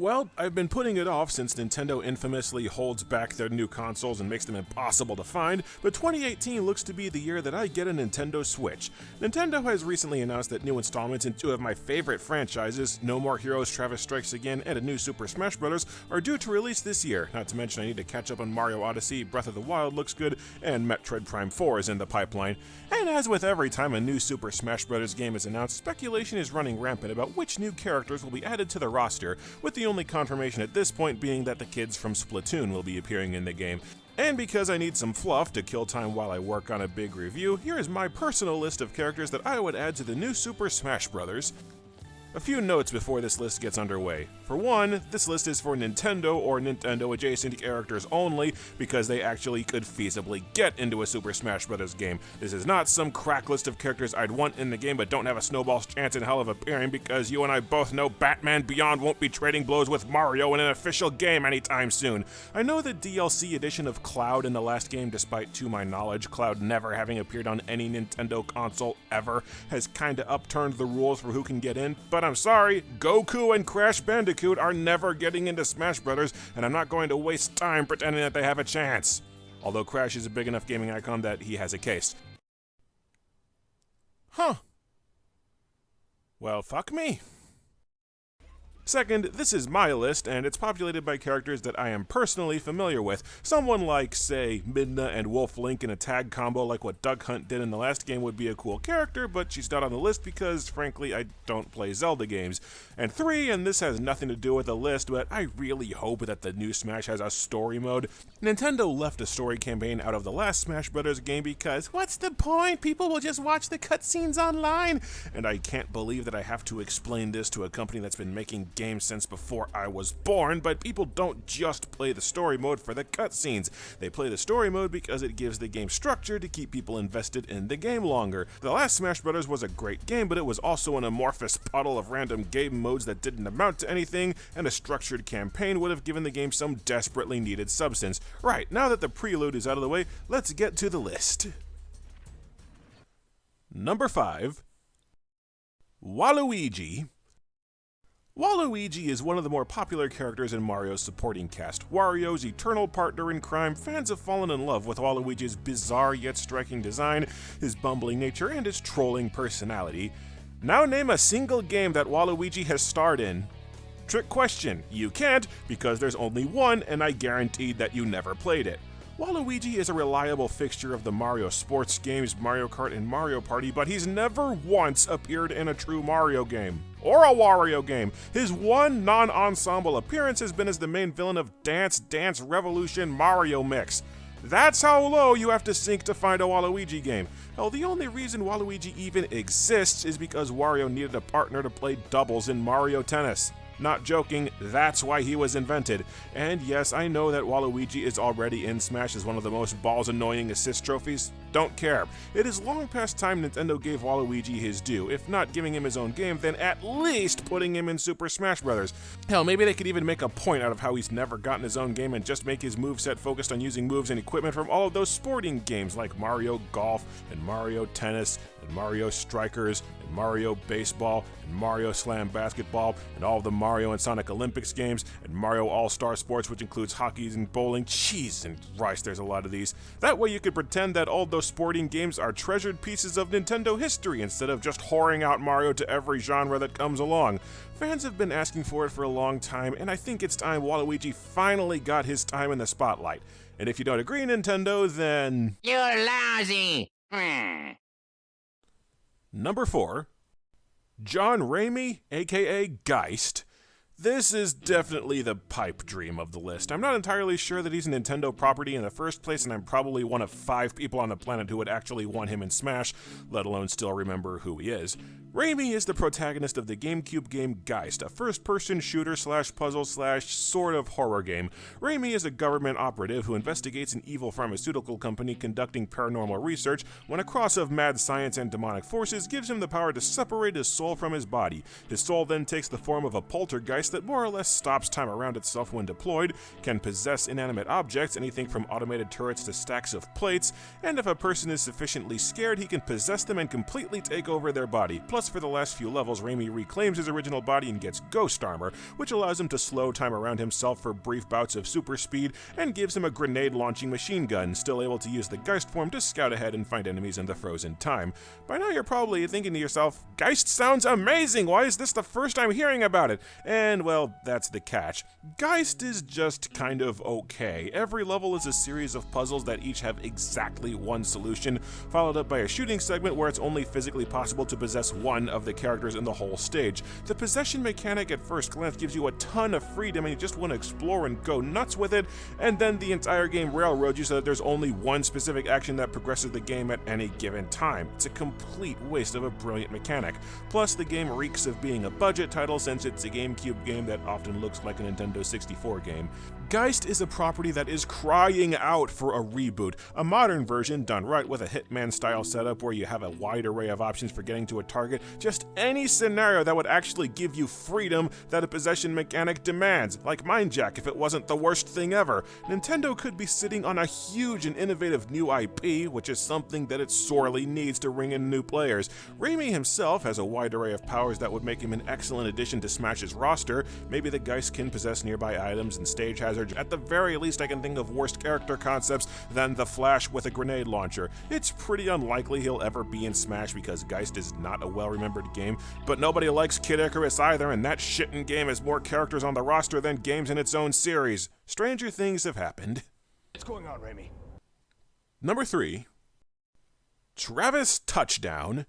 Well, I've been putting it off since Nintendo infamously holds back their new consoles and makes them impossible to find, but 2018 looks to be the year that I get a Nintendo Switch. Nintendo has recently announced that new installments in two of my favorite franchises, No More Heroes Travis Strikes Again and a new Super Smash Bros., are due to release this year, not to mention I need to catch up on Mario Odyssey, Breath of the Wild looks good, and Metroid Prime 4 is in the pipeline. And as with every time a new Super Smash Bros. Game is announced, speculation is running rampant about which new characters will be added to the roster, with the only confirmation at this point being that the kids from Splatoon will be appearing in the game. And because I need some fluff to kill time while I work on a big review, here is my personal list of characters that I would add to the new Super Smash Bros. A few notes before this list gets underway. For one, this list is for Nintendo or Nintendo-adjacent characters only, because they actually could feasibly get into a Super Smash Bros. Game. This is not some crack list of characters I'd want in the game but don't have a snowball's chance in hell of appearing, because you and I both know Batman Beyond won't be trading blows with Mario in an official game anytime soon. I know the DLC edition of Cloud in the last game, despite to my knowledge, Cloud never having appeared on any Nintendo console ever, has kinda upturned the rules for who can get in, but I'm sorry, Goku and Crash Bandicoot are never getting into Smash Bros., and I'm not going to waste time pretending that they have a chance. Although Crash is a big enough gaming icon that he has a case. Huh. Well, fuck me. Second, this is my list, and it's populated by characters that I am personally familiar with. Someone like, say, Midna and Wolf Link in a tag combo like what Duck Hunt did in the last game would be a cool character, but she's not on the list because, frankly, I don't play Zelda games. And three, and this has nothing to do with the list, but I really hope that the new Smash has a story mode. Nintendo left a story campaign out of the last Smash Bros. Game because, what's the point? People will just watch the cutscenes online! And I can't believe that I have to explain this to a company that's been making games since before I was born, but people don't just play the story mode for the cutscenes. They play the story mode because it gives the game structure to keep people invested in the game longer. The last Smash Bros. Was a great game, but it was also an amorphous puddle of random game modes that didn't amount to anything, and a structured campaign would have given the game some desperately needed substance. Right, now that the prelude is out of the way, let's get to the list. Number 5. Waluigi. Waluigi is one of the more popular characters in Mario's supporting cast. Wario's eternal partner in crime, fans have fallen in love with Waluigi's bizarre yet striking design, his bumbling nature, and his trolling personality. Now name a single game that Waluigi has starred in. Trick question, you can't, because there's only one, and I guaranteed that you never played it. Waluigi is a reliable fixture of the Mario sports games, Mario Kart and Mario Party, but he's never once appeared in a true Mario game. Or a Wario game. His one non-ensemble appearance has been as the main villain of Dance Dance Revolution Mario Mix. That's how low you have to sink to find a Waluigi game. Hell, the only reason Waluigi even exists is because Wario needed a partner to play doubles in Mario Tennis. Not joking, that's why he was invented. And yes, I know that Waluigi is already in Smash as one of the most balls-annoying assist trophies. Don't care. It is long past time Nintendo gave Waluigi his due. If not giving him his own game, then at least putting him in Super Smash Bros. Hell, maybe they could even make a point out of how he's never gotten his own game and just make his moveset focused on using moves and equipment from all of those sporting games like Mario Golf and Mario Tennis and Mario Strikers and Mario Baseball and Mario Slam Basketball and all of the Mario and Sonic Olympics games and Mario All-Star Sports, which includes hockey and bowling. Jeez and Christ, there's a lot of these. That way you could pretend that all those sporting games are treasured pieces of Nintendo history instead of just whoring out Mario to every genre that comes along. Fans have been asking for it for a long time, and I think it's time Waluigi finally got his time in the spotlight. And if you don't agree, Nintendo, then... You're lousy! Number 4. John Raimi, aka Geist. This is definitely the pipe dream of the list. I'm not entirely sure that he's a Nintendo property in the first place, and I'm probably one of 5 people on the planet who would actually want him in Smash, let alone still remember who he is. Raimi is the protagonist of the GameCube game Geist, a first-person shooter/puzzle/sort of horror game. Raimi is a government operative who investigates an evil pharmaceutical company conducting paranormal research when a cross of mad science and demonic forces gives him the power to separate his soul from his body. His soul then takes the form of a poltergeist that more or less stops time around itself when deployed, can possess inanimate objects, anything from automated turrets to stacks of plates, and if a person is sufficiently scared, he can possess them and completely take over their body. Plus, Plus, for the last few levels, Raimi reclaims his original body and gets ghost armor, which allows him to slow time around himself for brief bouts of super speed, and gives him a grenade-launching machine gun, still able to use the Geist form to scout ahead and find enemies in the frozen time. By now you're probably thinking to yourself, Geist sounds amazing, why is this the first time hearing about it? And well, that's the catch. Geist is just kind of okay. Every level is a series of puzzles that each have exactly one solution, followed up by a shooting segment where it's only physically possible to possess one of the characters in the whole stage. The possession mechanic at first glance gives you a ton of freedom and you just want to explore and go nuts with it, and then the entire game railroads you so that there's only one specific action that progresses the game at any given time. It's a complete waste of a brilliant mechanic. Plus, the game reeks of being a budget title since it's a GameCube game that often looks like a Nintendo 64 game. Geist is a property that is crying out for a reboot, a modern version done right with a Hitman-style setup where you have a wide array of options for getting to a target, just any scenario that would actually give you freedom that a possession mechanic demands, like Mindjack if it wasn't the worst thing ever. Nintendo could be sitting on a huge and innovative new IP, which is something that it sorely needs to ring in new players. Raimi himself has a wide array of powers that would make him an excellent addition to Smash's roster. Maybe the Geist can possess nearby items and stage hazards. At the very least, I can think of worse character concepts than the Flash with a grenade launcher. It's pretty unlikely he'll ever be in Smash because Geist is not a well-remembered game, but nobody likes Kid Icarus either, and that shittin' game has more characters on the roster than games in its own series. Stranger things have happened. What's going on, Raimi? Number 3. Travis Touchdown.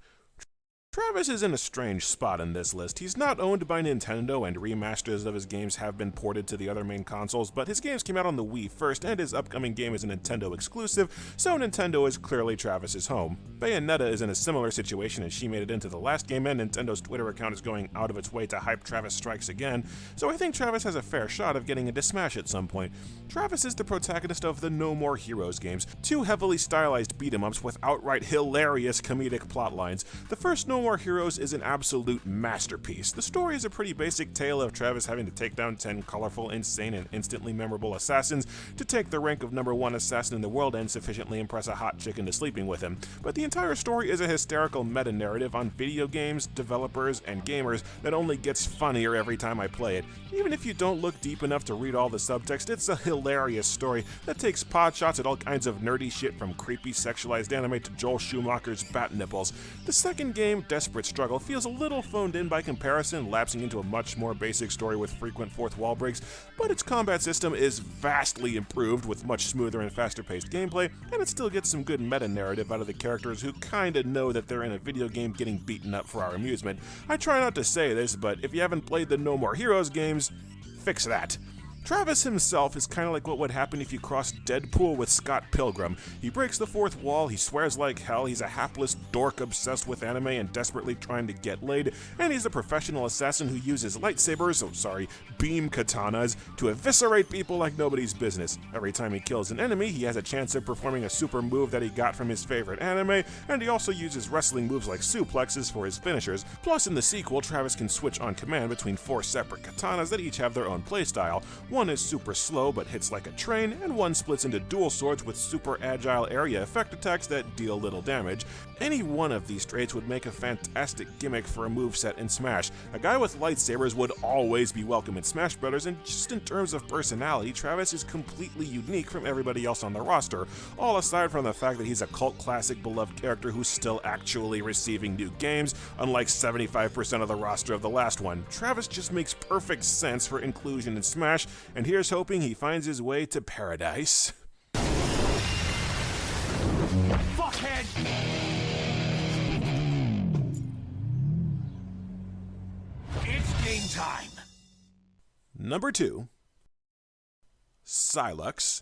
Travis is in a strange spot in this list. He's not owned by Nintendo, and remasters of his games have been ported to the other main consoles, but his games came out on the Wii first, and his upcoming game is a Nintendo exclusive, so Nintendo is clearly Travis's home. Bayonetta is in a similar situation as she made it into the last game, and Nintendo's Twitter account is going out of its way to hype Travis Strikes Again, so I think Travis has a fair shot of getting into Smash at some point. Travis is the protagonist of the No More Heroes games, two heavily stylized beat-em-ups with outright hilarious comedic plotlines. The first No More Heroes is an absolute masterpiece. The story is a pretty basic tale of Travis having to take down 10 colorful, insane, and instantly memorable assassins to take the rank of #1 assassin in the world and sufficiently impress a hot chick into sleeping with him. But the entire story is a hysterical meta-narrative on video games, developers, and gamers that only gets funnier every time I play it. Even if you don't look deep enough to read all the subtext, it's a hilarious story that takes pot shots at all kinds of nerdy shit from creepy sexualized anime to Joel Schumacher's bat nipples. The second game, Desperate Struggle, feels a little phoned in by comparison, lapsing into a much more basic story with frequent fourth wall breaks, but its combat system is vastly improved with much smoother and faster paced gameplay, and it still gets some good meta-narrative out of the characters who kinda know that they're in a video game getting beaten up for our amusement. I try not to say this, but if you haven't played the No More Heroes games, fix that. Travis himself is kind of like what would happen if you crossed Deadpool with Scott Pilgrim. He breaks the fourth wall, he swears like hell, he's a hapless dork obsessed with anime and desperately trying to get laid, and he's a professional assassin who uses beam katanas to eviscerate people like nobody's business. Every time he kills an enemy, he has a chance of performing a super move that he got from his favorite anime, and he also uses wrestling moves like suplexes for his finishers. Plus, in the sequel, Travis can switch on command between 4 separate katanas that each have their own playstyle. One is super slow but hits like a train, and one splits into dual swords with super agile area effect attacks that deal little damage. Any one of these traits would make a fantastic gimmick for a moveset in Smash. A guy with lightsabers would always be welcome in Smash Bros., and just in terms of personality, Travis is completely unique from everybody else on the roster, all aside from the fact that he's a cult classic beloved character who's still actually receiving new games, unlike 75% of the roster of the last one. Travis just makes perfect sense for inclusion in Smash, and here's hoping he finds his way to paradise. Fuckhead! It's game time! Number 2. Silex.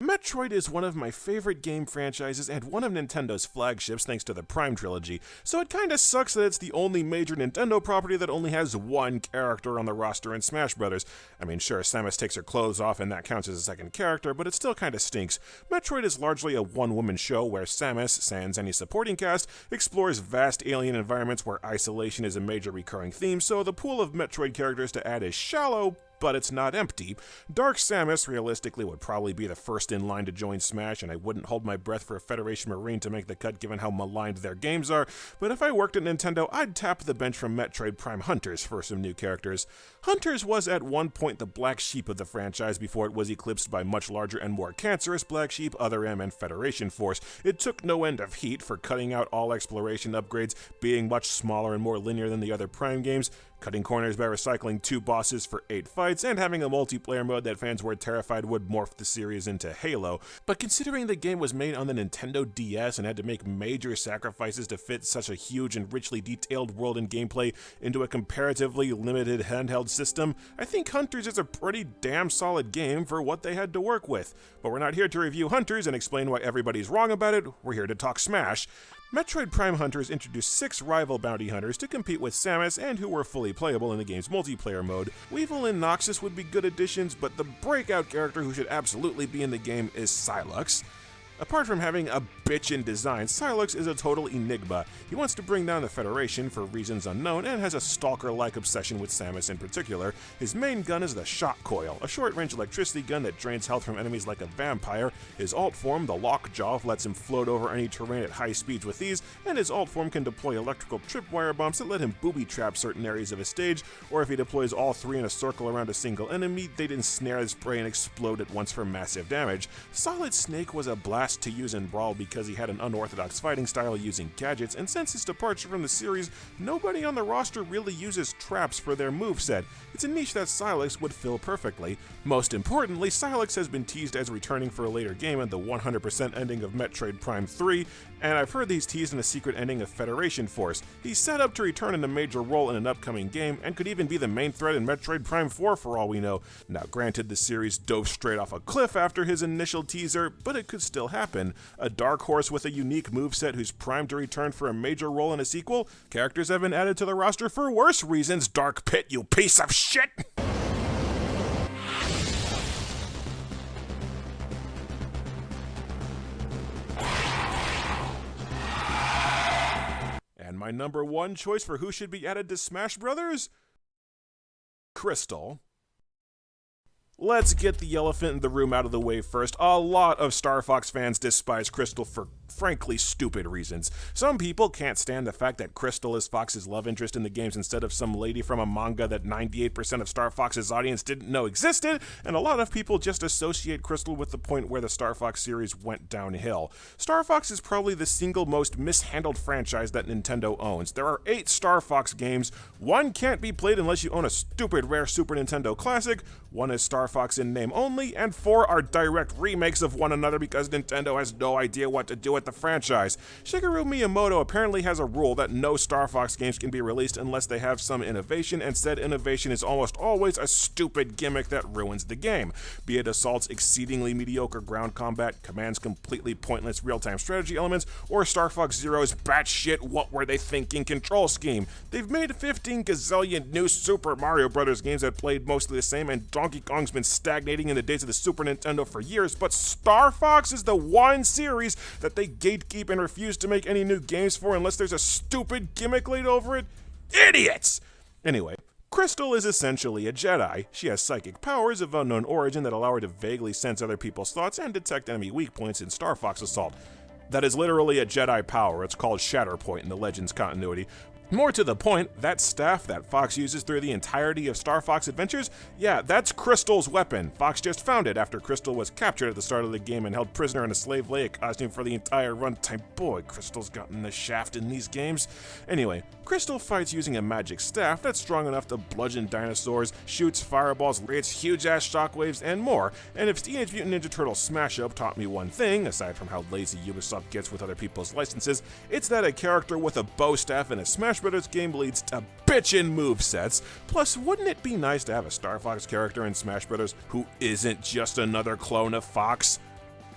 Metroid is one of my favorite game franchises and one of Nintendo's flagships thanks to the Prime trilogy, so it kinda sucks that it's the only major Nintendo property that only has one character on the roster in Smash Bros. I mean, sure, Samus takes her clothes off and that counts as a second character, but it still kinda stinks. Metroid is largely a one-woman show where Samus, sans any supporting cast, explores vast alien environments where isolation is a major recurring theme, so the pool of Metroid characters to add is shallow, but it's not empty. Dark Samus realistically would probably be the first in line to join Smash, and I wouldn't hold my breath for a Federation Marine to make the cut given how maligned their games are, but if I worked at Nintendo, I'd tap the bench from Metroid Prime Hunters for some new characters. Hunters was at one point the black sheep of the franchise before it was eclipsed by much larger and more cancerous Black Sheep, Other M, and Federation Force. It took no end of heat for cutting out all exploration upgrades, being much smaller and more linear than the other Prime games, cutting corners by recycling 2 bosses for 8 fights, and having a multiplayer mode that fans were terrified would morph the series into Halo. But considering the game was made on the Nintendo DS and had to make major sacrifices to fit such a huge and richly detailed world and gameplay into a comparatively limited handheld system, I think Hunters is a pretty damn solid game for what they had to work with. But we're not here to review Hunters and explain why everybody's wrong about it, we're here to talk Smash. Metroid Prime Hunters introduced 6 rival bounty hunters to compete with Samus and who were fully playable in the game's multiplayer mode. Weevil and Noxus would be good additions, but the breakout character who should absolutely be in the game is Silex. Apart from having a bitchin' design, Silex is a total enigma. He wants to bring down the Federation for reasons unknown and has a stalker-like obsession with Samus in particular. His main gun is the Shock Coil, a short-range electricity gun that drains health from enemies like a vampire. His alt form, the Lockjaw, lets him float over any terrain at high speeds with ease, and his alt form can deploy electrical tripwire bombs that let him booby-trap certain areas of a stage, or if he deploys all 3 in a circle around a single enemy, they'd ensnare his prey and explode at once for massive damage. Solid Snake was a blast to use in Brawl because he had an unorthodox fighting style using gadgets, and since his departure from the series, nobody on the roster really uses traps for their moveset. It's a niche that Silex would fill perfectly. Most importantly, Silex has been teased as returning for a later game in the 100% ending of Metroid Prime 3, and I've heard he's teased in a secret ending of Federation Force. He's set up to return in a major role in an upcoming game, and could even be the main threat in Metroid Prime 4 for all we know. Now granted, the series dove straight off a cliff after his initial teaser, but it could still happen. A dark horse with a unique moveset who's primed to return for a major role in a sequel? Characters have been added to the roster for worse reasons, Dark Pit, you piece of shit! And my number 1 choice for who should be added to Smash Brothers? Crystal. Let's get the elephant in the room out of the way first. A lot of Star Fox fans despise Crystal for frankly stupid reasons. Some people can't stand the fact that Crystal is Fox's love interest in the games instead of some lady from a manga that 98% of Star Fox's audience didn't know existed, and a lot of people just associate Crystal with the point where the Star Fox series went downhill. Star Fox is probably the single most mishandled franchise that Nintendo owns. There are 8 Star Fox games. 1 can't be played unless you own a stupid rare Super Nintendo classic, 1 is Star Fox in name only, and 4 are direct remakes of one another because Nintendo has no idea what to do with the franchise. Shigeru Miyamoto apparently has a rule that no Star Fox games can be released unless they have some innovation, and said innovation is almost always a stupid gimmick that ruins the game. Be it Assault's exceedingly mediocre ground combat, Command's completely pointless real-time strategy elements, or Star Fox Zero's batshit what were they thinking control scheme. They've made 15 gazillion new Super Mario Bros. Games that played mostly the same, and Donkey Kong's been stagnating in the days of the Super Nintendo for years, but Star Fox is the one series that they gatekeep and refuse to make any new games for unless there's a stupid gimmick laid over it? Idiots! Anyway, Crystal is essentially a Jedi. She has psychic powers of unknown origin that allow her to vaguely sense other people's thoughts and detect enemy weak points in Star Fox Assault. That is literally a Jedi power. It's called Shatterpoint in the Legends continuity. More to the point, that staff that Fox uses through the entirety of Star Fox Adventures, yeah, that's Crystal's weapon. Fox just found it after Crystal was captured at the start of the game and held prisoner in a Slave Leia costume for the entire runtime. Boy, Crystal's gotten the shaft in these games. Anyway, Crystal fights using a magic staff that's strong enough to bludgeon dinosaurs, shoots fireballs, creates huge-ass shockwaves, and more. And if Teenage Mutant Ninja Turtles Smash Up taught me one thing, aside from how lazy Ubisoft gets with other people's licenses, it's that a character with a bow staff in a Smash Brothers game leads to bitchin' movesets. Plus, wouldn't it be nice to have a Star Fox character in Smash Brothers who isn't just another clone of Fox?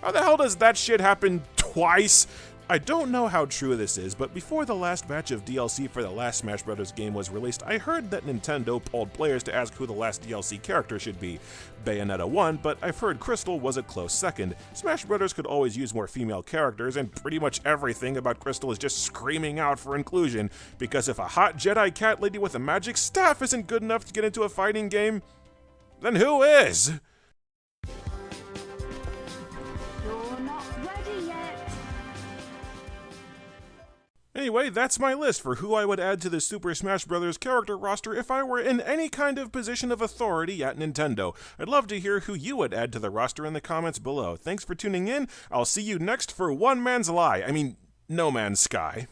How the hell does that shit happen twice? I don't know how true this is, but before the last batch of DLC for the last Smash Bros. Game was released, I heard that Nintendo polled players to ask who the last DLC character should be. Bayonetta won, but I've heard Crystal was a close second. Smash Bros. Could always use more female characters, and pretty much everything about Crystal is just screaming out for inclusion, because if a hot Jedi cat lady with a magic staff isn't good enough to get into a fighting game, Then who is? You're not ready yet. Anyway, that's my list for who I would add to the Super Smash Bros. Character roster if I were in any kind of position of authority at Nintendo. I'd love to hear who you would add to the roster in the comments below. Thanks for tuning in. I'll see you next for One Man's Lie. I mean, No Man's Sky.